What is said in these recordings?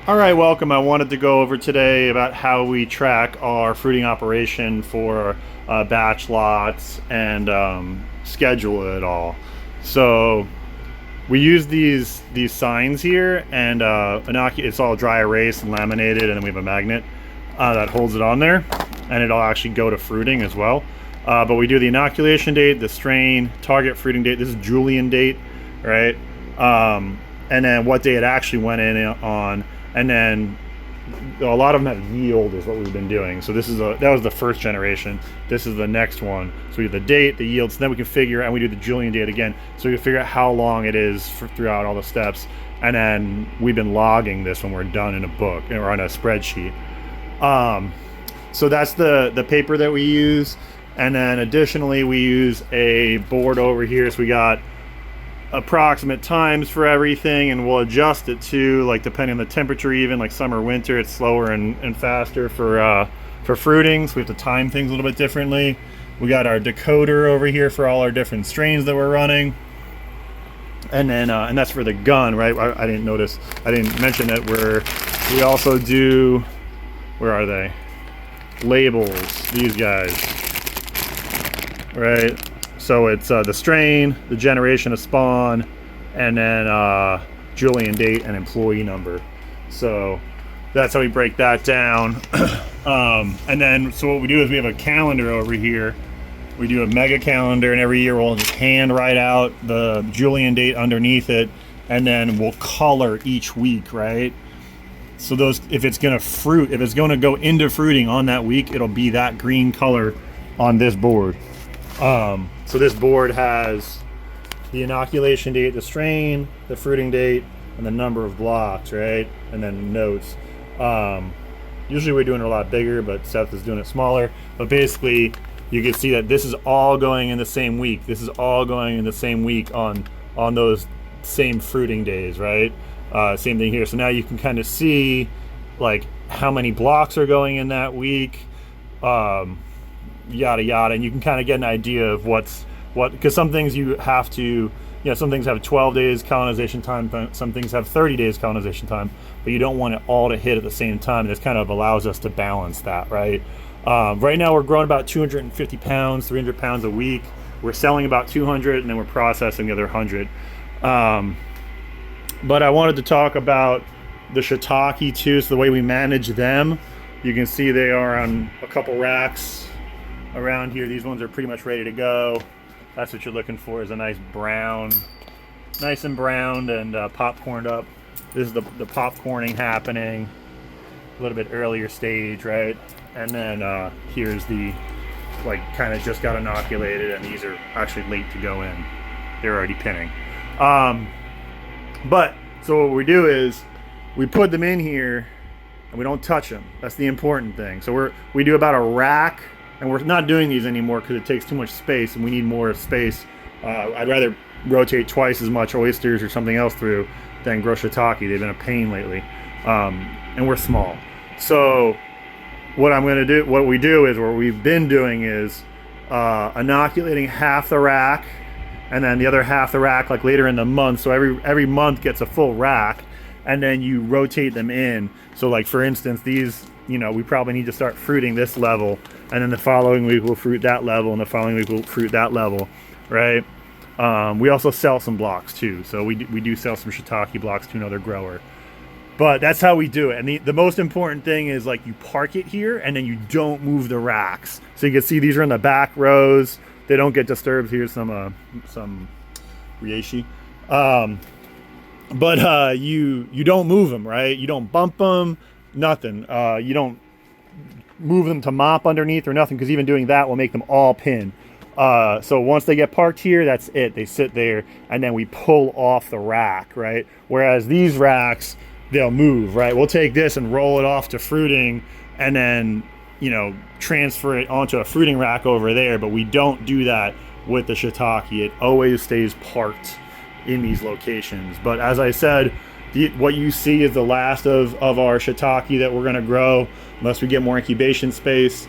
All right, welcome. I wanted to go over today about how we track our fruiting operation for batch lots and schedule it all. So we use these signs here, and it's all dry erase and laminated, and then we have a magnet that holds it on there, and it'll actually go to fruiting as well. But we do the inoculation date, the strain, target fruiting date. This is Julian date, right? And then what day it actually went in on. And then a lot of them have yield is what we've been doing. So that was the first generation. This is the next one. So we have the date, the yields, so then we can figure, and we do the Julian date again. So we can figure out how long it is throughout all the steps. And then we've been logging this when we're done in a book or on a spreadsheet. So that's the paper that we use. And then additionally, we use a board over here. So we got approximate times for everything, and we'll adjust it to, like, depending on the temperature, even like summer, winter, it's slower and faster for fruiting. So we have to time things a little bit differently. We got our decoder over here for all our different strains that we're running. And then and that's for the gun, right? I didn't mention that we also do, where are they? Labels, these guys, right? So it's the strain, the generation of spawn, and then Julian date and employee number. So that's how we break that down. And then, so what we do is we have a calendar over here. We do a mega calendar, and every year we'll just hand write out the Julian date underneath it, and then we'll color each week, right? So if it's going to go into fruiting on that week, it'll be that green color on this board. So this board has the inoculation date, the strain, the fruiting date, and the number of blocks, right? And then notes. Usually we're doing it a lot bigger, but Seth is doing it smaller. But basically, you can see that this is all going in the same week. This is all going in the same week on those same fruiting days, right? Same thing here. So now you can kind of see, like, how many blocks are going in that week. Yada yada, and you can kind of get an idea of because some things you have to, some things have 12 days colonization time, some things have 30 days colonization time, but you don't want it all to hit at the same time. This kind of allows us to balance that, right? Right now we're growing about 250 pounds, 300 pounds a week. We're selling about 200, and then we're processing the other 100. But I wanted to talk about the shiitake too, so the way we manage them. You can see they are on a couple racks around here. These ones are pretty much ready to go. That's what you're looking for, is a nice brown, nice and browned and popcorned up. This is the popcorning happening a little bit earlier stage, right? And then here's the, like, kind of just got inoculated, and these are actually late to go in. They're already pinning. But so what we do is we put them in here and we don't touch them. That's the important thing. So we do about a rack. And we're not doing these anymore because it takes too much space, and we need more space. I'd rather rotate twice as much oysters or something else through than grow shiitake. They've been a pain lately, and we're small. So what we do is, what we've been doing is inoculating half the rack, and then the other half the rack, like, later in the month. So every month gets a full rack, and then you rotate them in. So, like, for instance, these, we probably need to start fruiting this level, and then the following week we'll fruit that level, and the following week we'll fruit that level, right? We also sell some blocks too, so we do sell some shiitake blocks to another grower. But that's how we do it. And the most important thing is, like, you park it here, and then you don't move the racks. So you can see these are in the back rows. They don't get disturbed. Here's some reishi. But you don't move them, right? You don't bump them, nothing. You don't move them to mop underneath or nothing, because even doing that will make them all pin. So once they get parked here, that's it. They sit there, and then we pull off the rack, right? Whereas these racks, they'll move, right? We'll take this and roll it off to fruiting, and then, transfer it onto a fruiting rack over there. But we don't do that with the shiitake. It always stays parked in these locations. But as I said, what you see is the last of our shiitake that we're going to grow, unless we get more incubation space.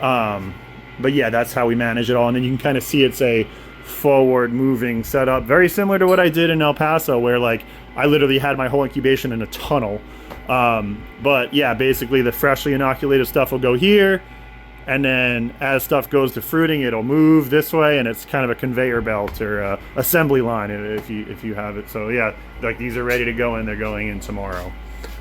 But yeah, that's how we manage it all. And then you can kind of see it's a forward moving setup, very similar to what I did in El Paso, where like I literally had my whole incubation in a tunnel. But yeah, basically the freshly inoculated stuff will go here, and then as stuff goes to fruiting, it'll move this way, and it's kind of a conveyor belt or a assembly line if you have it. So yeah, like these are ready to go in, they're going in tomorrow.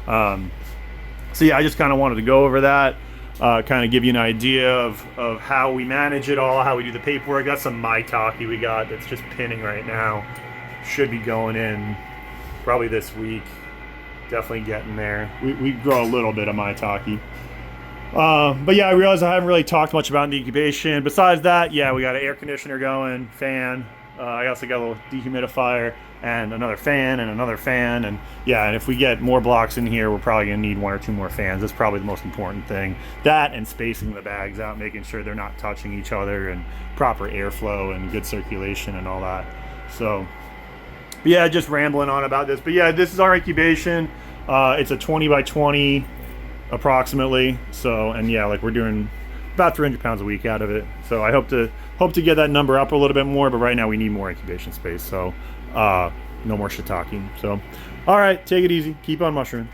So yeah, I just kind of wanted to go over that, kind of give you an idea of how we manage it all, how we do the paperwork. That's some maitake we got that's just pinning right now. Should be going in probably this week. Definitely getting there. We grow a little bit of maitake. But yeah, I realized I haven't really talked much about the incubation. Besides that, yeah, we got an air conditioner going, fan. I also got a little dehumidifier and another fan and another fan. And yeah, and if we get more blocks in here, we're probably gonna need 1 or 2 more fans. That's probably the most important thing. That and spacing the bags out, making sure they're not touching each other, and proper airflow and good circulation and all that. So yeah, just rambling on about this. But yeah, this is our incubation. It's a 20 by 20 approximately. So, and yeah, like we're doing about 300 pounds a week out of it. So I hope to get that number up a little bit more, but right now we need more incubation space. So no more shiitake. So all right, take it easy, keep on mushrooming.